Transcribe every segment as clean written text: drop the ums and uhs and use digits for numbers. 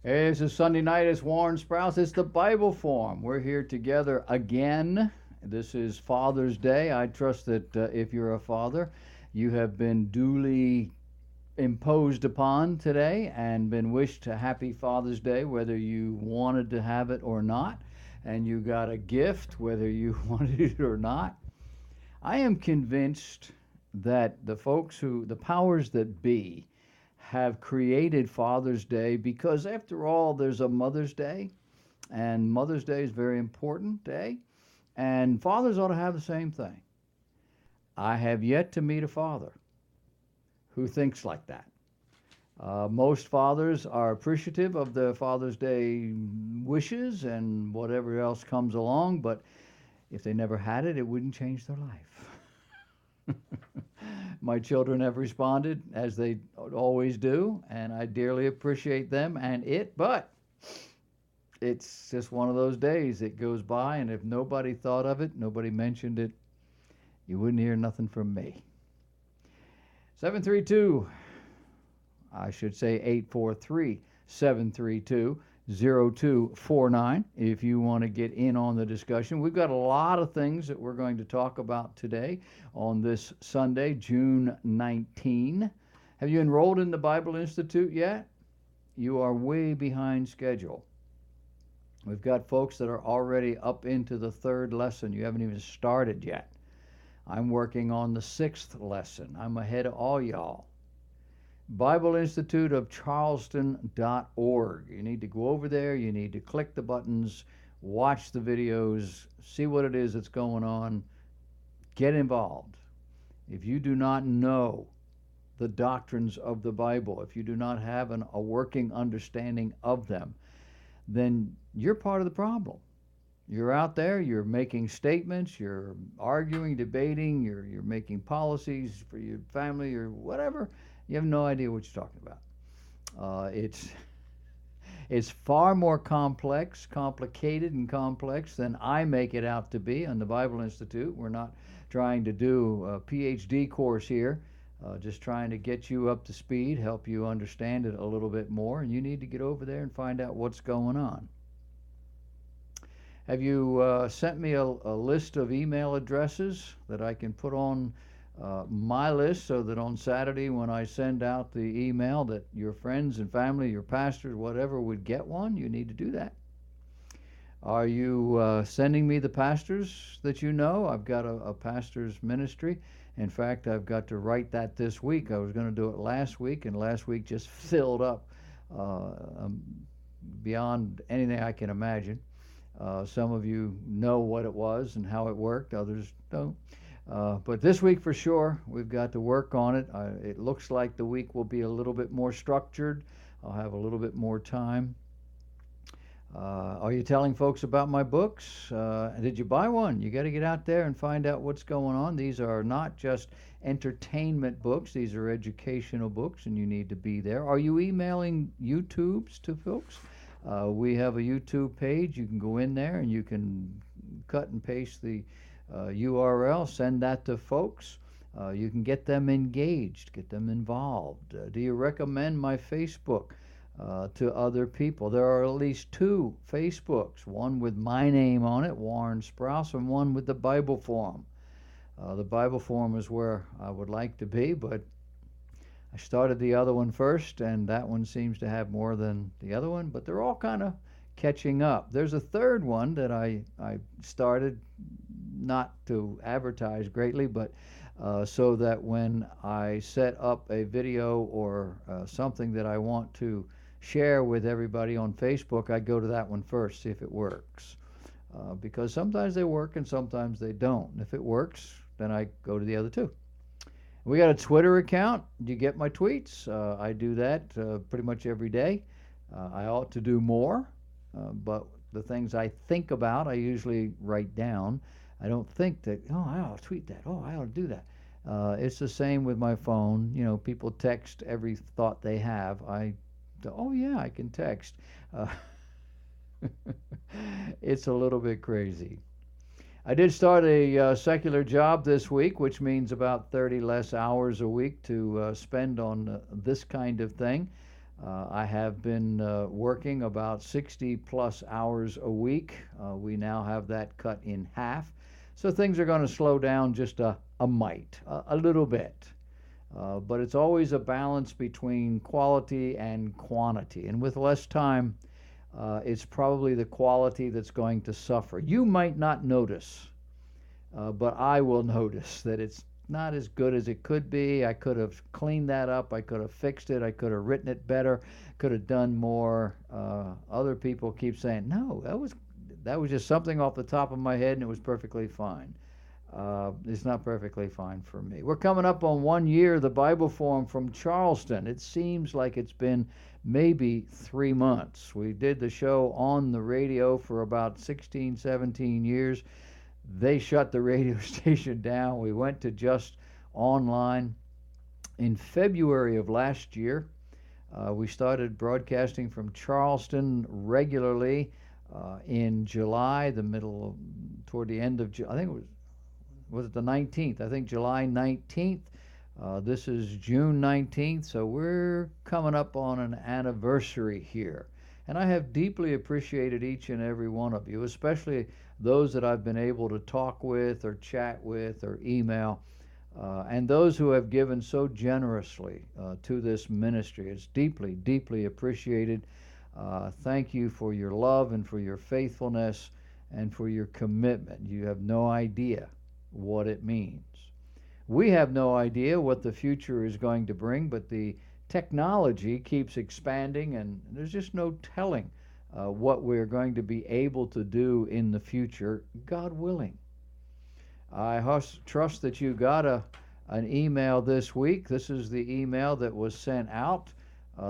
Hey, this is Sunday night. It's Warren Sprouse. It's the Bible Forum. We're here together again. This is Father's Day. I trust that if you're a father, you have been duly imposed upon today and been wished a happy Father's Day, whether you wanted to have it or not, and you got a gift, whether you wanted it or not. I am convinced that the powers that be, have created Father's Day because, after all, there's a Mother's Day, and Mother's Day is a very important day, and fathers ought to have the same thing. I have yet to meet a father who thinks like that. Most fathers are appreciative of the Father's Day wishes and whatever else comes along, but if they never had it, it wouldn't change their life. My children have responded as they always do, and I dearly appreciate them and it, but it's just one of those days. It goes by, and if nobody thought of it, nobody mentioned it, you wouldn't hear nothing from me. 732, I should say 843 732 0249 if you want to get in on the discussion. We've got a lot of things that we're going to talk about today on this Sunday, June 19. Have you enrolled in the Bible Institute yet? You are way behind schedule. We've got folks that are already up into the third lesson. You haven't even started yet. I'm working on the sixth lesson. I'm ahead of all y'all. Bible Institute of Charleston.org. You need to go over there. You need to click the buttons, watch the videos, see what it is that's going on, get involved. If you do not know the doctrines of the Bible, if you do not have a working understanding of them, then you're part of the problem. You're out there, you're making statements, you're arguing, debating, you're making policies for your family or whatever. You have no idea what you're talking about. It's far more complicated and complex than I make it out to be on the Bible Institute. We're not trying to do a PhD course here, just trying to get you up to speed, help you understand it a little bit more, and you need to get over there and find out what's going on. Have you sent me a list of email addresses that I can put on my list so that on Saturday when I send out the email that your friends and family, your pastors, whatever, would get one? You need to do that. Are you sending me the pastors that you know? I've got a pastor's ministry. In fact, I've got to write that this week. I was going to do it last week, and last week just filled up beyond anything I can imagine. Some of you know what it was and how it worked, others don't. But this week for sure, we've got to work on it. It looks like the week will be a little bit more structured. I'll have a little bit more time. Are you telling folks about my books? Did you buy one? You got to get out there and find out what's going on. These are not just entertainment books. These are educational books, and you need to be there. Are you emailing YouTubes to folks? We have a YouTube page. You can go in there and you can cut and paste the URL, send that to folks. You can get them engaged, get them involved. Do you recommend my Facebook to other people? There are at least two Facebooks, one with my name on it, Warren Sprouse, and one with the Bible Forum. The Bible Forum is where I would like to be, but I started the other one first, and that one seems to have more than the other one, but they're all kind of catching up. There's a third one that I started not to advertise greatly, but so that when I set up a video or something that I want to share with everybody on Facebook, I go to that one first, see if it works. Because sometimes they work and sometimes they don't. If it works, then I go to the other two. We got a Twitter account. Do you get my tweets? I do that pretty much every day. I ought to do more, but the things I think about, I usually write down. I don't think that, oh, I ought to tweet that. Oh, I ought to do that. It's the same with my phone. You know, people text every thought they have. Oh, yeah, I can text. It's a little bit crazy. I did start a secular job this week, which means about 30 less hours a week to spend on this kind of thing. I have been working about 60 plus hours a week. We now have that cut in half. So things are going to slow down just a mite, a little bit. But it's always a balance between quality and quantity. And with less time, it's probably the quality that's going to suffer. You might not notice, but I will notice that it's not as good as it could be. I could have cleaned that up. I could have fixed it. I could have written it better. Could have done more. Other people keep saying, "No, that was just something off the top of my head, and it was perfectly fine." It's not perfectly fine for me. We're coming up on 1 year, the Bible Forum from Charleston. It seems like it's been maybe 3 months. We did the show on the radio for about 16, 17 years. They shut the radio station down. We went to just online. In February of last year, we started broadcasting from Charleston regularly. In July, toward the end of, I think it was it the 19th? I think July 19th. This is June 19th, so we're coming up on an anniversary here. And I have deeply appreciated each and every one of you, especially those that I've been able to talk with or chat with or email, and those who have given so generously to this ministry. It's deeply, deeply appreciated. Thank you for your love and for your faithfulness and for your commitment. You have no idea what it means. We have no idea what the future is going to bring, but the technology keeps expanding, and there's just no telling what we're going to be able to do in the future, God willing. I trust that you got an email this week. This is the email that was sent out.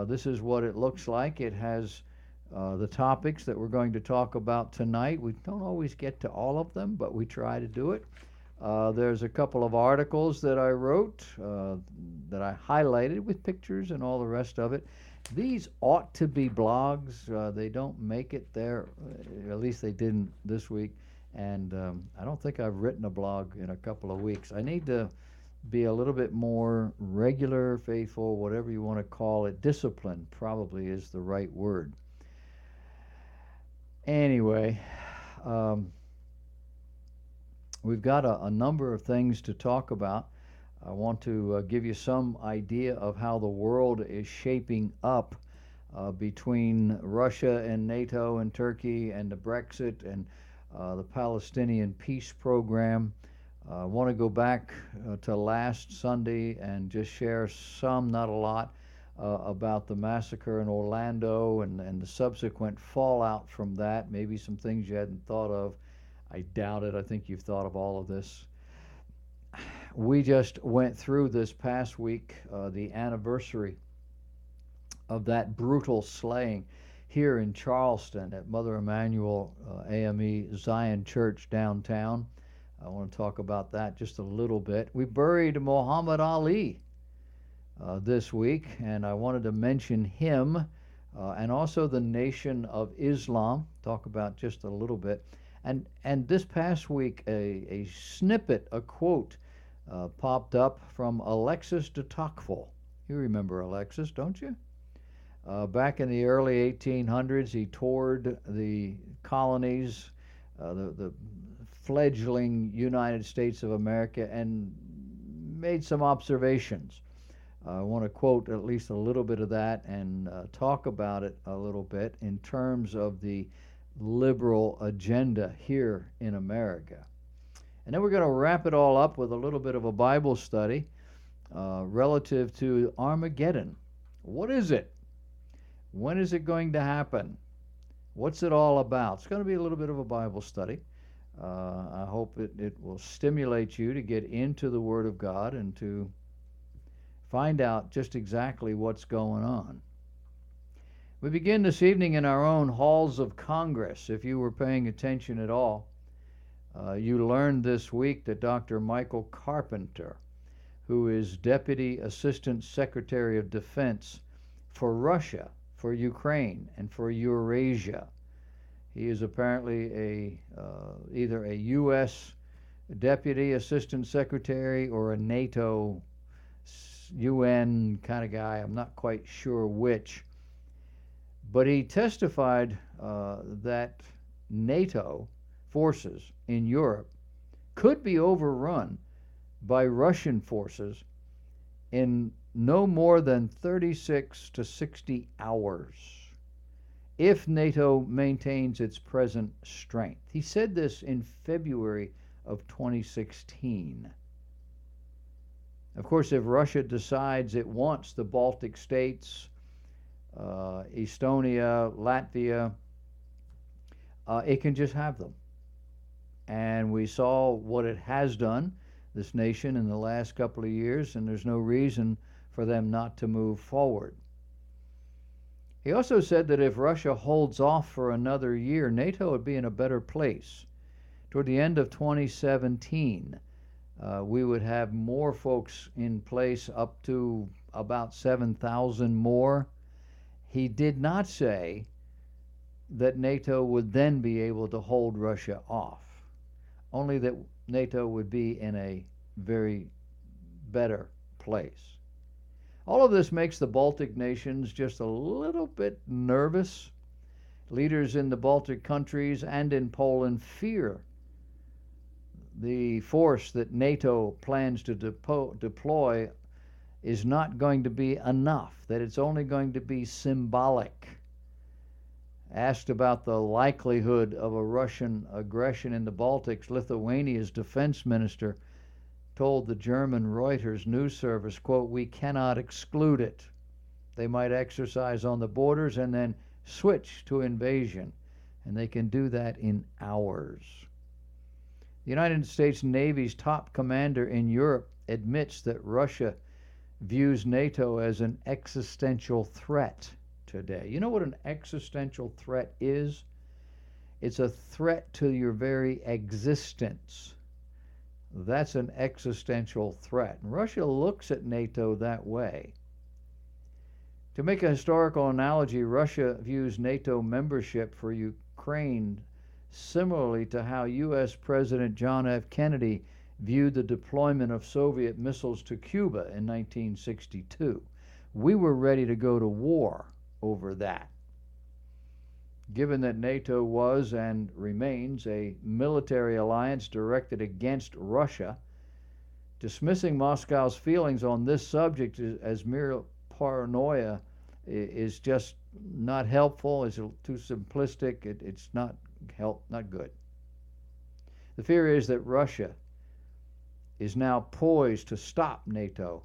This is what it looks like. It has the topics that we're going to talk about tonight. We don't always get to all of them, but we try to do it. There's a couple of articles that I wrote that I highlighted with pictures and all the rest of it. These ought to be blogs. They don't make it there. At least they didn't this week. And I don't think I've written a blog in a couple of weeks. I need to be a little bit more regular, faithful, whatever you want to call it. Discipline probably is the right word. Anyway, we've got a number of things to talk about. I want to give you some idea of how the world is shaping up between Russia and NATO and Turkey and the Brexit and the Palestinian peace program. I want to go back to last Sunday and just share some, not a lot, about the massacre in Orlando and the subsequent fallout from that, maybe some things you hadn't thought of. I doubt it. I think you've thought of all of this. We just went through this past week the anniversary of that brutal slaying here in Charleston at Mother Emanuel AME Zion Church downtown. I want to talk about that just a little bit. We buried Muhammad Ali this week, and I wanted to mention him and also the Nation of Islam, talk about just a little bit. And this past week, a snippet, a quote popped up from Alexis de Tocqueville. You remember Alexis, don't you? Back in the early 1800s, he toured the colonies, the fledgling United States of America, and made some observations. I want to quote at least a little bit of that and talk about it a little bit in terms of the liberal agenda here in America. And then we're going to wrap it all up with a little bit of a Bible study relative to Armageddon. What is it? When is it going to happen? What's it all about? It's going to be a little bit of a Bible study. I hope it will stimulate you to get into the Word of God and to find out just exactly what's going on. We begin this evening in our own halls of Congress. If you were paying attention at all, you learned this week that Dr. Michael Carpenter, who is Deputy Assistant Secretary of Defense for Russia, for Ukraine, and for Eurasia, he is apparently either a U.S. Deputy Assistant Secretary or a NATO UN kind of guy. I'm not quite sure which. But he testified that NATO forces in Europe could be overrun by Russian forces in no more than 36 to 60 hours if NATO maintains its present strength. He said this in February of 2016. Of course, if Russia decides it wants the Baltic states, Estonia, Latvia, it can just have them. And we saw what it has done, this nation, in the last couple of years, and there's no reason for them not to move forward. He also said that if Russia holds off for another year, NATO would be in a better place. Toward the end of 2017, we would have more folks in place, up to about 7,000 more. He did not say that NATO would then be able to hold Russia off, only that NATO would be in a very better place. All of this makes the Baltic nations just a little bit nervous. Leaders in the Baltic countries and in Poland fear the force that NATO plans to deploy is not going to be enough, that it's only going to be symbolic. Asked about the likelihood of a Russian aggression in the Baltics, Lithuania's defense minister told the German Reuters news service, quote, "We cannot exclude it. They might exercise on the borders and then switch to invasion, and they can do that in hours." The United States Navy's top commander in Europe admits that Russia views NATO as an existential threat today. You know what an existential threat is? It's a threat to your very existence. That's an existential threat. And Russia looks at NATO that way. To make a historical analogy, Russia views NATO membership for Ukraine similarly to how U.S. President John F. Kennedy viewed the deployment of Soviet missiles to Cuba in 1962. We were ready to go to war over that. Given that NATO was and remains a military alliance directed against Russia, dismissing Moscow's feelings on this subject as mere paranoia is just not helpful. It's too simplistic. It's not good. The fear is that Russia is now poised to stop NATO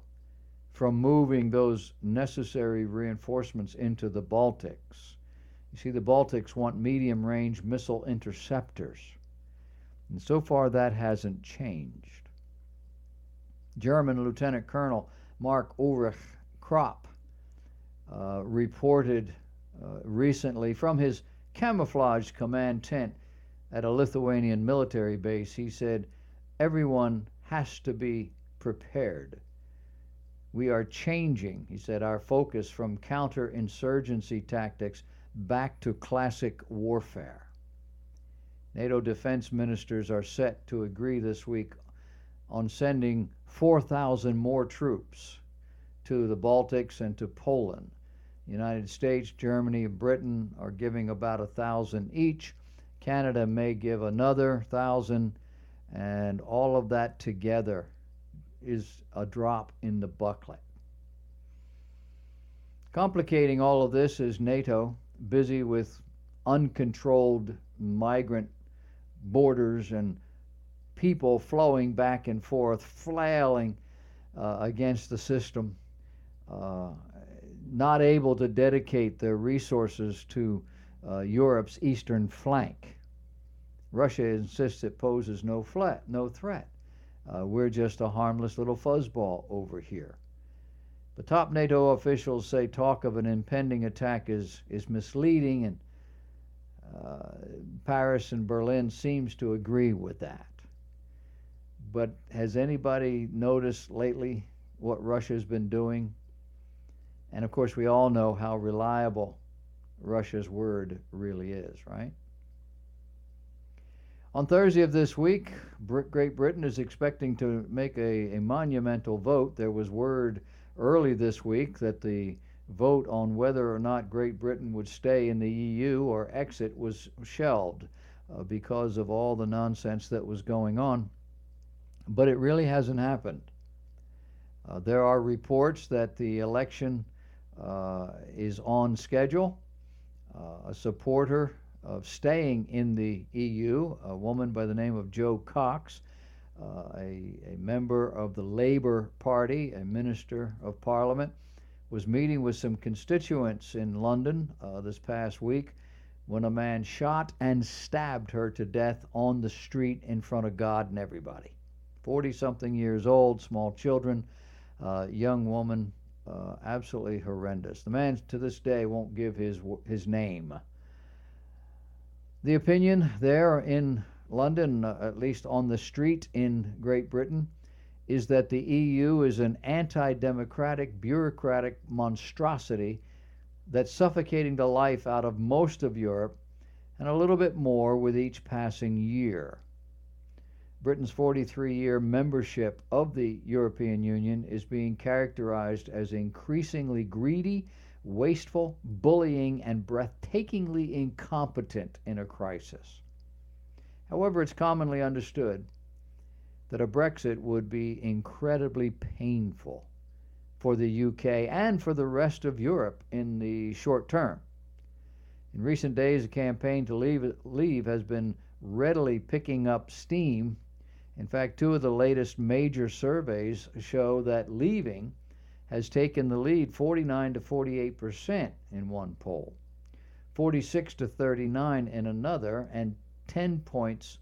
from moving those necessary reinforcements into the Baltics. You see, the Baltics want medium-range missile interceptors, and so far that hasn't changed. German Lieutenant Colonel Mark Ulrich Kropp reported recently from his camouflaged command tent at a Lithuanian military base. He said, "Everyone has to be prepared. We are changing," he said, "our focus from counterinsurgency tactics back to classic warfare." NATO defense ministers are set to agree this week on sending 4,000 more troops to the Baltics and to Poland. The United States, Germany, and Britain are giving about 1,000 each. Canada may give another 1,000, and all of that together is a drop in the bucket. Complicating all of this is NATO, busy with uncontrolled migrant borders and people flowing back and forth, flailing against the system, not able to dedicate their resources to Europe's eastern flank. Russia insists it poses no threat. We're just a harmless little fuzzball over here. But top NATO officials say talk of an impending attack is misleading, and Paris and Berlin seems to agree with that. But has anybody noticed lately what Russia's been doing? And of course, we all know how reliable Russia's word really is, right? On Thursday of this week, Great Britain is expecting to make a monumental vote. There was word early this week that the vote on whether or not Great Britain would stay in the EU or exit was shelved because of all the nonsense that was going on. But it really hasn't happened. There are reports that the election is on schedule. A supporter of staying in the EU, a woman by the name of Jo Cox, a member of the Labour Party, a minister of Parliament, was meeting with some constituents in London this past week when a man shot and stabbed her to death on the street in front of God and everybody. 40-something years old, small children, young woman, absolutely horrendous. The man to this day won't give his name. The opinion there in London, at least on the street in Great Britain, is that the EU is an anti-democratic, bureaucratic monstrosity that's suffocating the life out of most of Europe and a little bit more with each passing year. Britain's 43-year membership of the European Union is being characterized as increasingly greedy, wasteful, bullying, and breathtakingly incompetent in a crisis. However, it's commonly understood that a Brexit would be incredibly painful for the UK and for the rest of Europe in the short term. In recent days, the campaign to leave has been readily picking up steam. In fact, two of the latest major surveys show that leaving has taken the lead 49 to 48% in one poll, 46 to 39 in another, and 10 points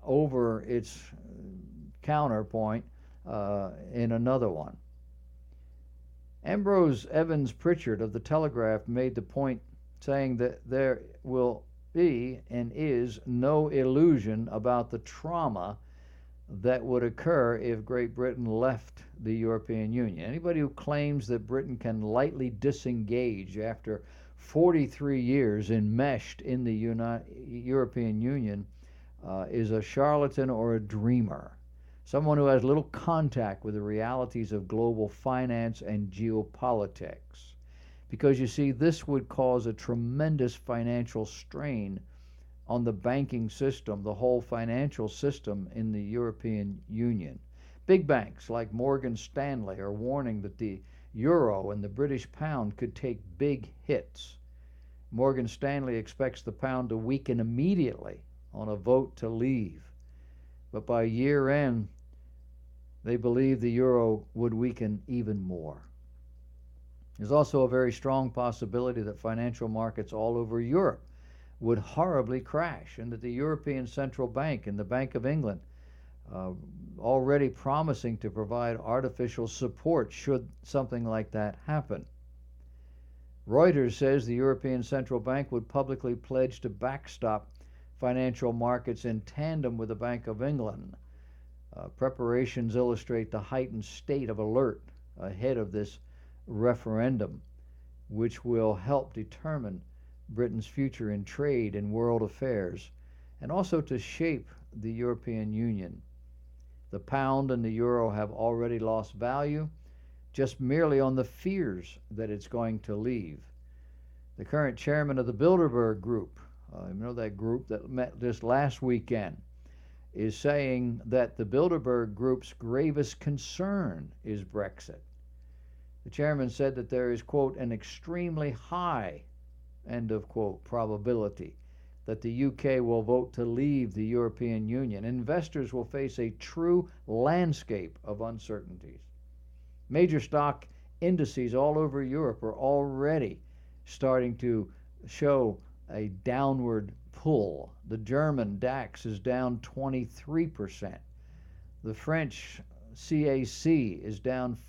over its counterpoint in another one. Ambrose Evans Pritchard of the Telegraph made the point saying that there will be and is no illusion about the trauma that would occur if Great Britain left the European Union. Anybody who claims that Britain can lightly disengage after 43 years enmeshed in the European Union is a charlatan or a dreamer, someone who has little contact with the realities of global finance and geopolitics. Because you see, this would cause a tremendous financial strain on the banking system, the whole financial system in the European Union. Big banks like Morgan Stanley are warning that the euro and the British pound could take big hits. Morgan Stanley expects the pound to weaken immediately on a vote to leave. But by year end, they believe the euro would weaken even more. There's also a very strong possibility that financial markets all over Europe would horribly crash, and that the European Central Bank and the Bank of England already promising to provide artificial support should something like that happen. Reuters says the European Central Bank would publicly pledge to backstop financial markets in tandem with the Bank of England. Preparations illustrate the heightened state of alert ahead of this referendum, which will help determine Britain's future in trade and world affairs, and also to shape the European Union. The pound and the euro have already lost value just merely on the fears that it's going to leave. The current chairman of the Bilderberg Group, that group that met this last weekend, is saying that the Bilderberg Group's gravest concern is Brexit. The chairman said that there is, quote, an extremely high, end of quote, probability that the UK will vote to leave the European Union. Investors will face a true landscape of uncertainties. Major stock indices all over Europe are already starting to show a downward pull. The German DAX is down 23%. The French CAC is down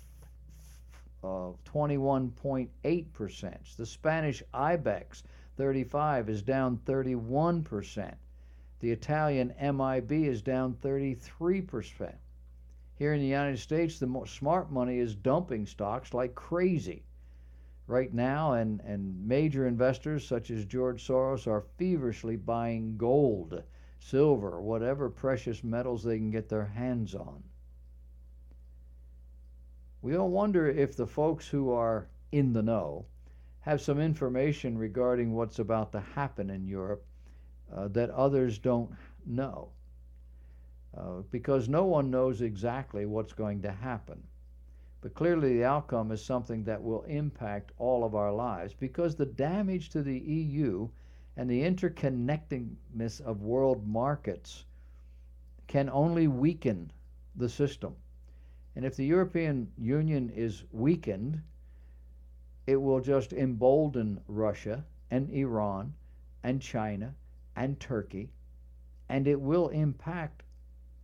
21.8%. The Spanish IBEX 35 is down 31%. The Italian MIB is down 33%. Here in the United States, the smart money is dumping stocks like crazy right now, and major investors such as George Soros are feverishly buying gold, silver, whatever precious metals they can get their hands on. We all wonder if the folks who are in the know, have some information regarding what's about to happen in Europe that others don't know. Because no one knows exactly what's going to happen. But clearly, the outcome is something that will impact all of our lives because the damage to the EU and the interconnectedness of world markets can only weaken the system. And if the European Union is weakened, it will just embolden Russia and Iran and China and Turkey, and it will impact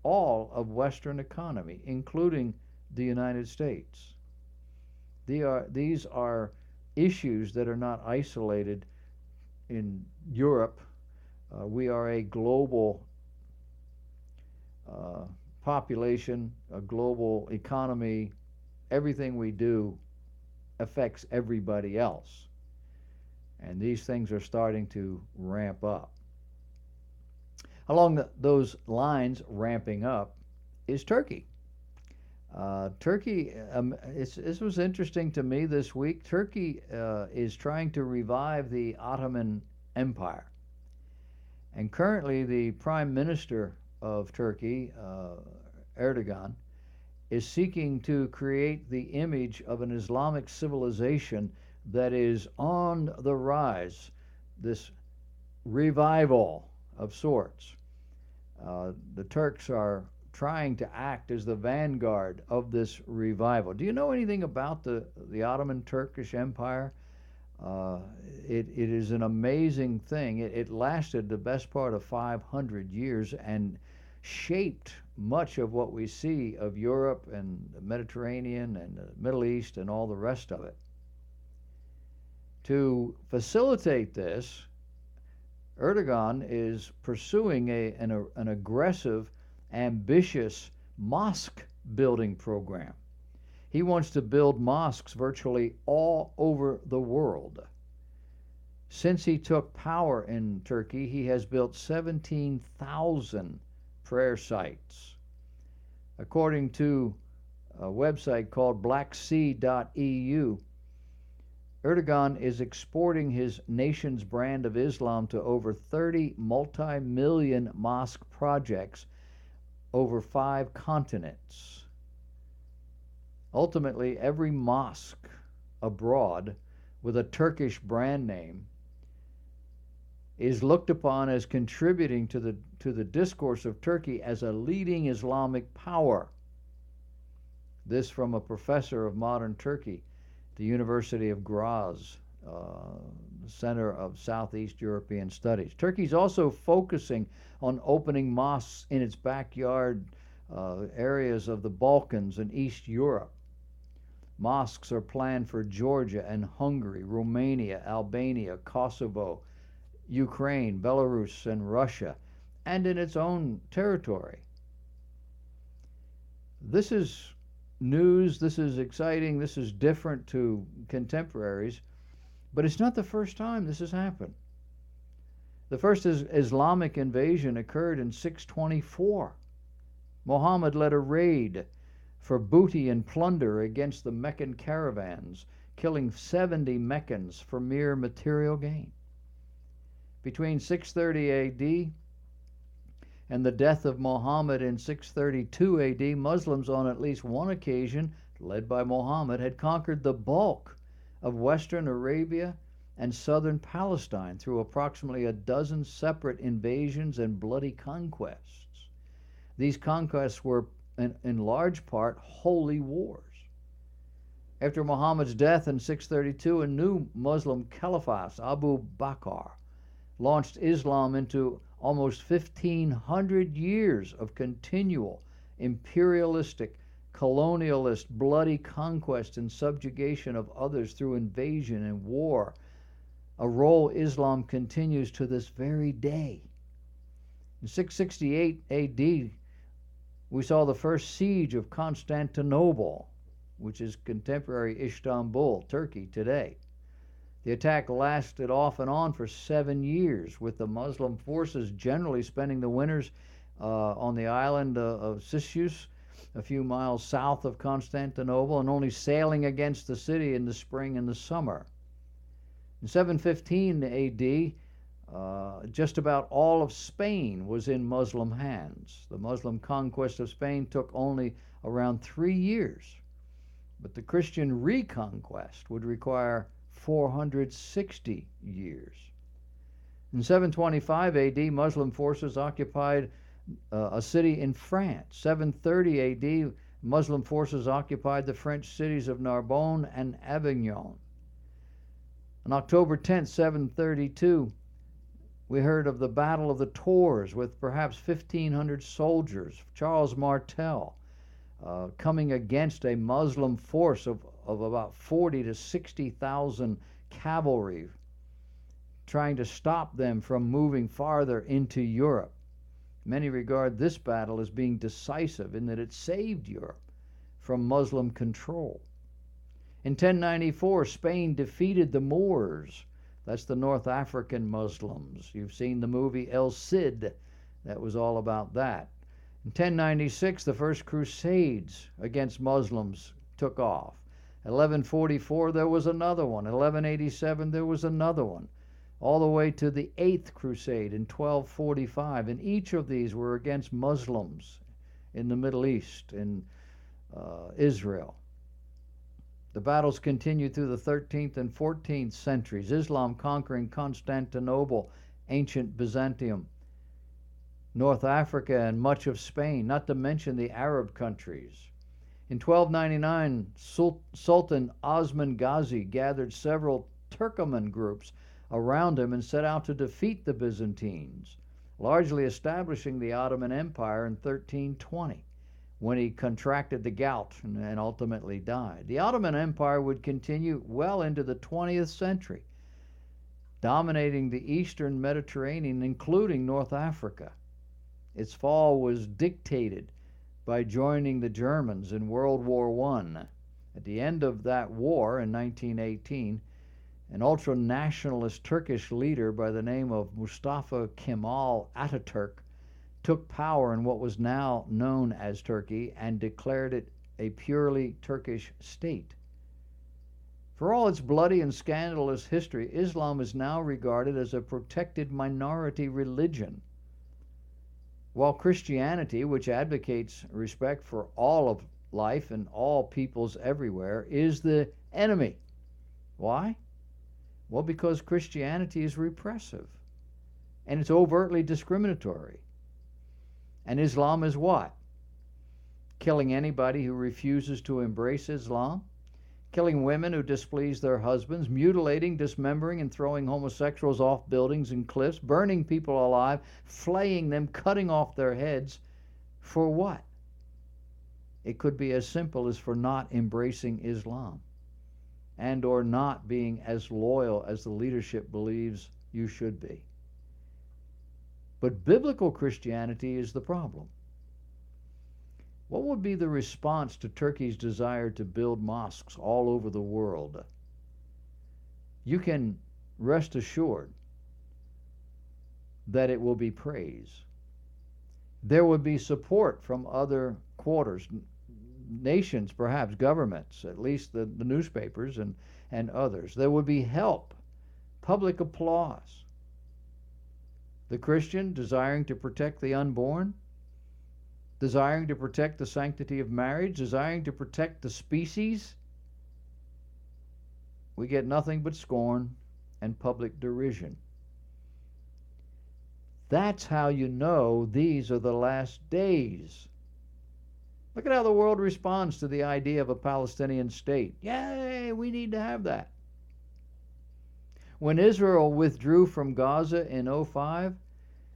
all of Western economy, including the United States. These are issues that are not isolated in Europe. We are a global population, a global economy. Everything we do affects everybody else. And these things are starting to ramp up. Along those lines, ramping up, is Turkey. Turkey, this was interesting to me this week. Turkey is trying to revive the Ottoman Empire. And currently, the Prime Minister of Turkey, Erdogan, is seeking to create the image of an Islamic civilization that is on the rise, this revival of sorts. The Turks are trying to act as the vanguard of this revival. Do you know anything about the Ottoman Turkish Empire? It is an amazing thing. It lasted the best part of 500 years and shaped much of what we see of Europe and the Mediterranean and the Middle East and all the rest of it. To facilitate this, Erdogan is pursuing an aggressive, ambitious mosque building program. He wants to build mosques virtually all over the world. Since he took power in Turkey, he has built 17,000 prayer sites. According to a website called blacksea.eu, Erdogan is exporting his nation's brand of Islam to over 30 multi-million mosque projects over 5 continents. Ultimately, every mosque abroad with a Turkish brand name is looked upon as contributing to the discourse of Turkey as a leading Islamic power. This from a professor of modern Turkey, the University of Graz, Center of Southeast European Studies. Turkey's also focusing on opening mosques in its backyard areas of the Balkans and East Europe. Mosques are planned for Georgia and Hungary, Romania, Albania, Kosovo, Ukraine, Belarus, and Russia, and in its own territory. This is news, this is exciting, this is different to contemporaries, but it's not the first time this has happened. The first Islamic invasion occurred in 624. Muhammad led a raid for booty and plunder against the Meccan caravans, killing 70 Meccans for mere material gain. Between 630 AD and the death of Muhammad in 632 AD, Muslims on at least one occasion, led by Muhammad, had conquered the bulk of Western Arabia and southern Palestine through approximately a dozen separate invasions and bloody conquests. These conquests were, in large part, holy wars. After Muhammad's death in 632, a new Muslim caliphate, Abu Bakr, launched Islam into almost 1,500 years of continual imperialistic, colonialist, bloody conquest and subjugation of others through invasion and war, a role Islam continues to this very day. In 668 AD, we saw the first siege of Constantinople, which is contemporary Istanbul, Turkey today. The attack lasted off and on for 7 years, with the Muslim forces generally spending the winters on the island of Sissus a few miles south of Constantinople, and only sailing against the city in the spring and the summer. In 715 AD, just about all of Spain was in Muslim hands. The Muslim conquest of Spain took only around 3 years, but the Christian reconquest would require 460 years. In 725 AD, Muslim forces occupied a city in France. 730 AD, Muslim forces occupied the French cities of Narbonne and Avignon. On October 10, 732, we heard of the Battle of the Tours with perhaps 1,500 soldiers, Charles Martel, coming against a Muslim force of about 40 to 60,000 cavalry, trying to stop them from moving farther into Europe. Many regard this battle as being decisive in that it saved Europe from Muslim control. In 1094, Spain defeated the Moors. That's the North African Muslims. You've seen the movie El Cid. That was all about that. In 1096, the first Crusades against Muslims took off. 1144, there was another one. 1187, there was another one. All the way to the Eighth Crusade in 1245. And each of these were against Muslims in the Middle East, in Israel. The battles continued through the 13th and 14th centuries, Islam conquering Constantinople, ancient Byzantium, North Africa, and much of Spain, not to mention the Arab countries. In 1299, Sultan Osman Ghazi gathered several Turkoman groups around him and set out to defeat the Byzantines, largely establishing the Ottoman Empire in 1320, when he contracted the gout and ultimately died. The Ottoman Empire would continue well into the 20th century, dominating the eastern Mediterranean, including North Africa. Its fall was dictated by joining the Germans in World War I. At the end of that war in 1918, an ultra-nationalist Turkish leader by the name of Mustafa Kemal Ataturk took power in what was now known as Turkey and declared it a purely Turkish state. For all its bloody and scandalous history, Islam is now regarded as a protected minority religion, while Christianity, which advocates respect for all of life and all peoples everywhere, is the enemy. Why? Well, because Christianity is repressive, and it's overtly discriminatory. And Islam is what? Killing anybody who refuses to embrace Islam, killing women who displease their husbands, mutilating, dismembering, and throwing homosexuals off buildings and cliffs, burning people alive, flaying them, cutting off their heads. For what? It could be as simple as for not embracing Islam and or not being as loyal as the leadership believes you should be. But biblical Christianity is the problem. What would be the response to Turkey's desire to build mosques all over the world? You can rest assured that it will be praise. There would be support from other quarters, nations, perhaps governments, at least the newspapers and others. There would be help, public applause. The Christian desiring to protect the unborn, desiring to protect the sanctity of marriage, desiring to protect the species, we get nothing but scorn and public derision. That's how you know these are the last days. Look at how the world responds to the idea of a Palestinian state. Yay, we need to have that. When Israel withdrew from Gaza in 2005,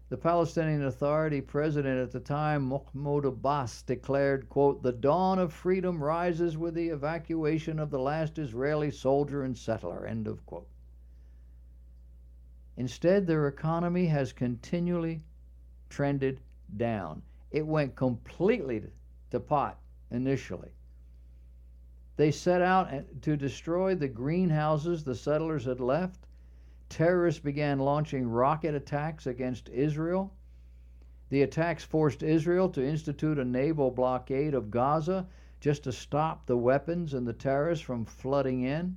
the Palestinian Authority president at the time, Mahmoud Abbas, declared, quote, "The dawn of freedom rises with the evacuation of the last Israeli soldier and settler," end of quote. Instead, their economy has continually trended down. It went completely to pot initially. They set out to destroy the greenhouses the settlers had left. Terrorists began launching rocket attacks against Israel. The attacks forced Israel to institute a naval blockade of Gaza just to stop the weapons and the terrorists from flooding in.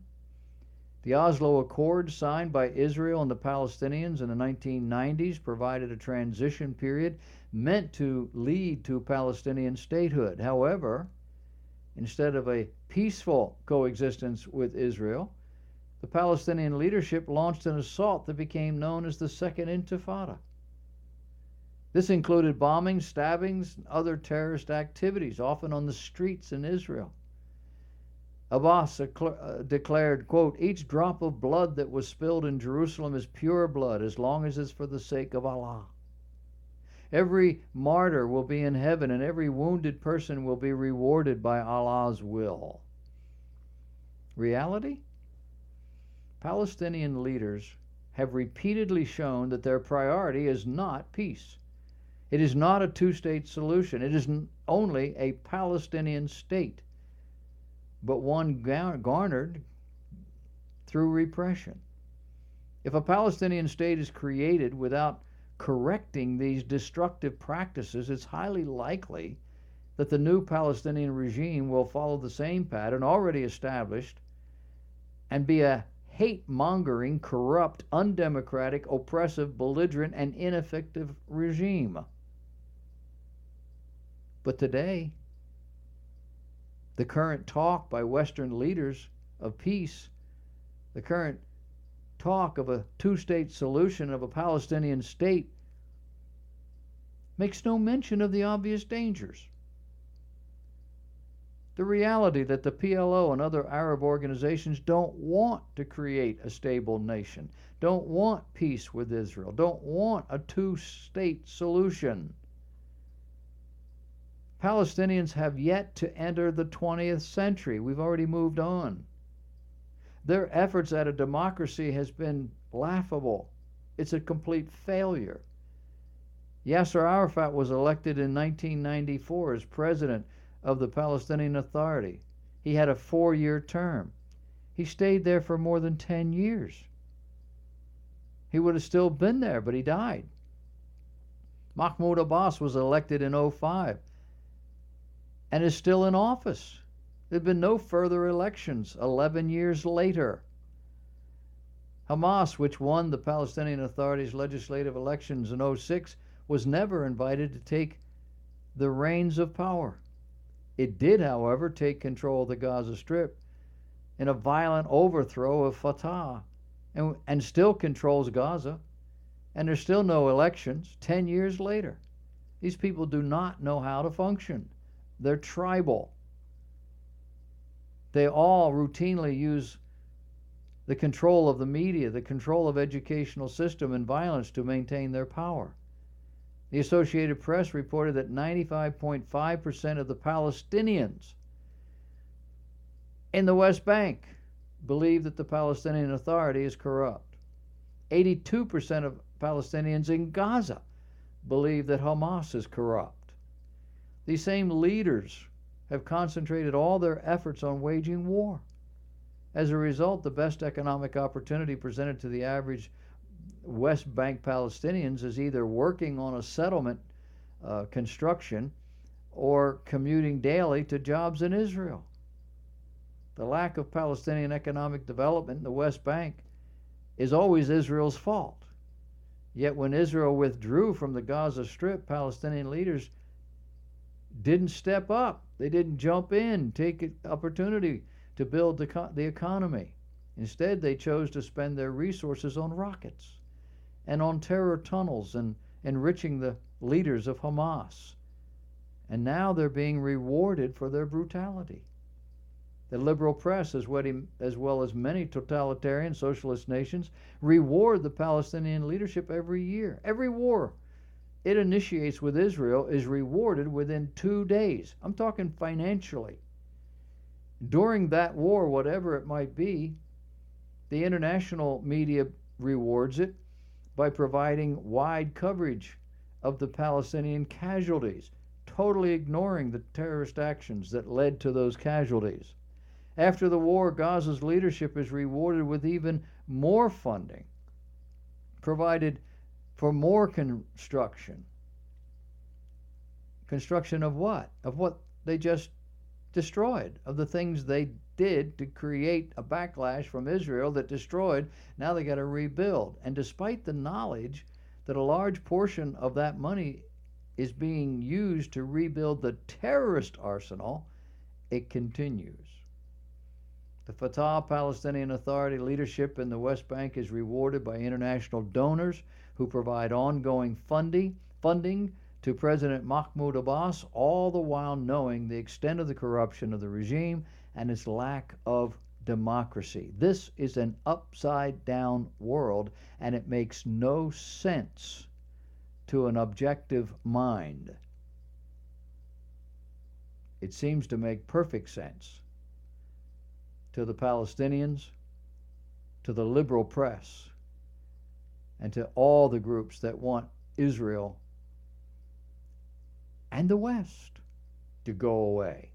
The Oslo Accords, signed by Israel and the Palestinians in the 1990s, provided a transition period meant to lead to Palestinian statehood. However, instead of a peaceful coexistence with Israel, the Palestinian leadership launched an assault that became known as the Second Intifada. This included bombings, stabbings, and other terrorist activities, often on the streets in Israel. Abbas declared, quote, "Each drop of blood that was spilled in Jerusalem is pure blood, as long as it's for the sake of Allah. Every martyr will be in heaven, and every wounded person will be rewarded by Allah's will." Reality? Palestinian leaders have repeatedly shown that their priority is not peace. It is not a two-state solution. It is only a Palestinian state, but one garnered through repression. If a Palestinian state is created without correcting these destructive practices, it's highly likely that the new Palestinian regime will follow the same pattern already established and be a hate-mongering, corrupt, undemocratic, oppressive, belligerent, and ineffective regime. But today, the current talk by Western leaders of peace, the current talk of a two-state solution of a Palestinian state, makes no mention of the obvious dangers. The reality that the PLO and other Arab organizations don't want to create a stable nation, don't want peace with Israel, don't want a two-state solution. Palestinians have yet to enter the 20th century. We've already moved on. Their efforts at a democracy has been laughable. It's a complete failure. Yasser Arafat was elected in 1994 as president of the Palestinian Authority. He had a 4-year term. He stayed there for more than 10 years. He would have still been there, but he died. Mahmoud Abbas was elected in 2005 and is still in office. There have been no further elections 11 years later. Hamas, which won the Palestinian Authority's legislative elections in 2006, was never invited to take the reins of power. It did, however, take control of the Gaza Strip in a violent overthrow of Fatah and still controls Gaza. And there's still no elections 10 years later. These people do not know how to function. They're tribal. They all routinely use the control of the media, the control of educational system, and violence to maintain their power. The Associated Press reported that 95.5% of the Palestinians in the West Bank believe that the Palestinian Authority is corrupt. 82% of Palestinians in Gaza believe that Hamas is corrupt. These same leaders have concentrated all their efforts on waging war. As a result, the best economic opportunity presented to the average West Bank Palestinians is either working on a settlement construction or commuting daily to jobs in Israel. The lack of Palestinian economic development in the West Bank is always Israel's fault. Yet when Israel withdrew from the Gaza Strip, Palestinian leaders didn't step up. They didn't jump in, take an opportunity to build the economy. Instead, they chose to spend their resources on rockets and on terror tunnels and enriching the leaders of Hamas. And now they're being rewarded for their brutality. The liberal press, as well as many totalitarian socialist nations, reward the Palestinian leadership every year. Every war it initiates with Israel is rewarded within 2 days. I'm talking financially. During that war, whatever it might be, the international media rewards it by providing wide coverage of the Palestinian casualties, totally ignoring the terrorist actions that led to those casualties. After the war, Gaza's leadership is rewarded with even more funding, provided for more construction. Construction of what? Of what they just destroyed, of the things they did to create a backlash from Israel that destroyed. Now they got to rebuild. And despite the knowledge that a large portion of that money is being used to rebuild the terrorist arsenal, it continues. The Fatah Palestinian Authority leadership in the West Bank is rewarded by international donors who provide ongoing funding to President Mahmoud Abbas, all the while knowing the extent of the corruption of the regime and its lack of democracy. This is an upside down world, and it makes no sense to an objective mind. It seems to make perfect sense to the Palestinians, to the liberal press, and to all the groups that want Israel and the West to go away.